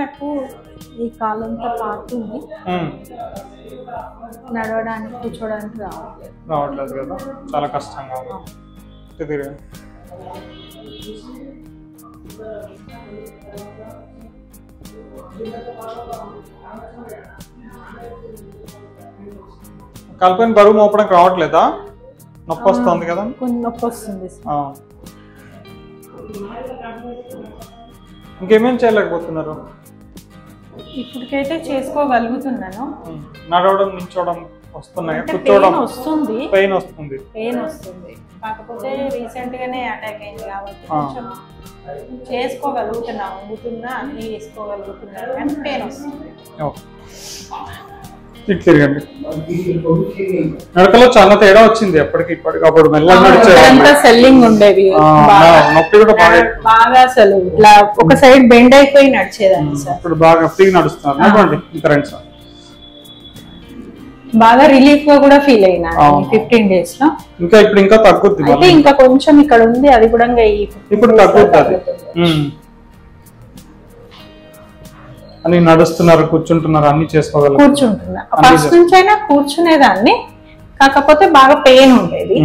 నాకు ఈ కాలంతో పాతుంది, నడవడానికి కూర్చోడానికి రావట్లేదు కదా, చాలా కష్టంగా ఉంది. కల్పన బరువు మోపడానికి రావట్లేదా? నొప్పి వస్తుంది కదా? కొంచెం నొప్పి వస్తుంది. ఇంకేమేం చేయలేకపోతున్నారు? ఇప్పటికైతే చేసుకోగలుగుతున్నాను. నడవడం, నిల్చోవడం వస్తున్నాయి, కూర్చోవడం వస్తుంది, పెయిన్ వస్తుంది. కాకపోతే రీసెంట్ గానే అటాక్ అయింది కాబట్టి కొంచెం చేసుకోగలుగుతున్నా, వంగుతున్నా, అన్ని చేసుకోగలుగుతున్నాను, కానీ పెయిన్ వస్తుంది. తిరిగండి. నడకలో చాలా తేడా వచ్చింది అప్పటికి ఇప్పటికి. అప్పుడు మెల్లగా సెల్లింగ్ ఉండేది, నొప్పి కూడా బాగా అసలు ఇట్లా ఒక సైడ్ బెండ్ అయిపోయి నడిచేదాన్ని సార్. ఇప్పుడు బాగా ఫ్రీ నడుస్తున్నారు. బాగా రిలీఫ్ గా కూడా ఫీల్ అయినా 15 days లో. ఇంకా ఇప్పుడు ఇంకా తగ్గుద్ది, అయితే ఇంకా కొంచెం ఇక్కడ ఉంది, అది కూడా ఇప్పుడు తగ్గుతుంది. అని నడుస్తున్నారు, కూర్చుంటున్నారు, అన్ని చేసుకోగలరు. కూర్చుంటున్నా. ఫస్ట్ నుంచి అయినా కూర్చునేదాన్ని, కాకపోతే బాగా పెయిన్ ఉండేది.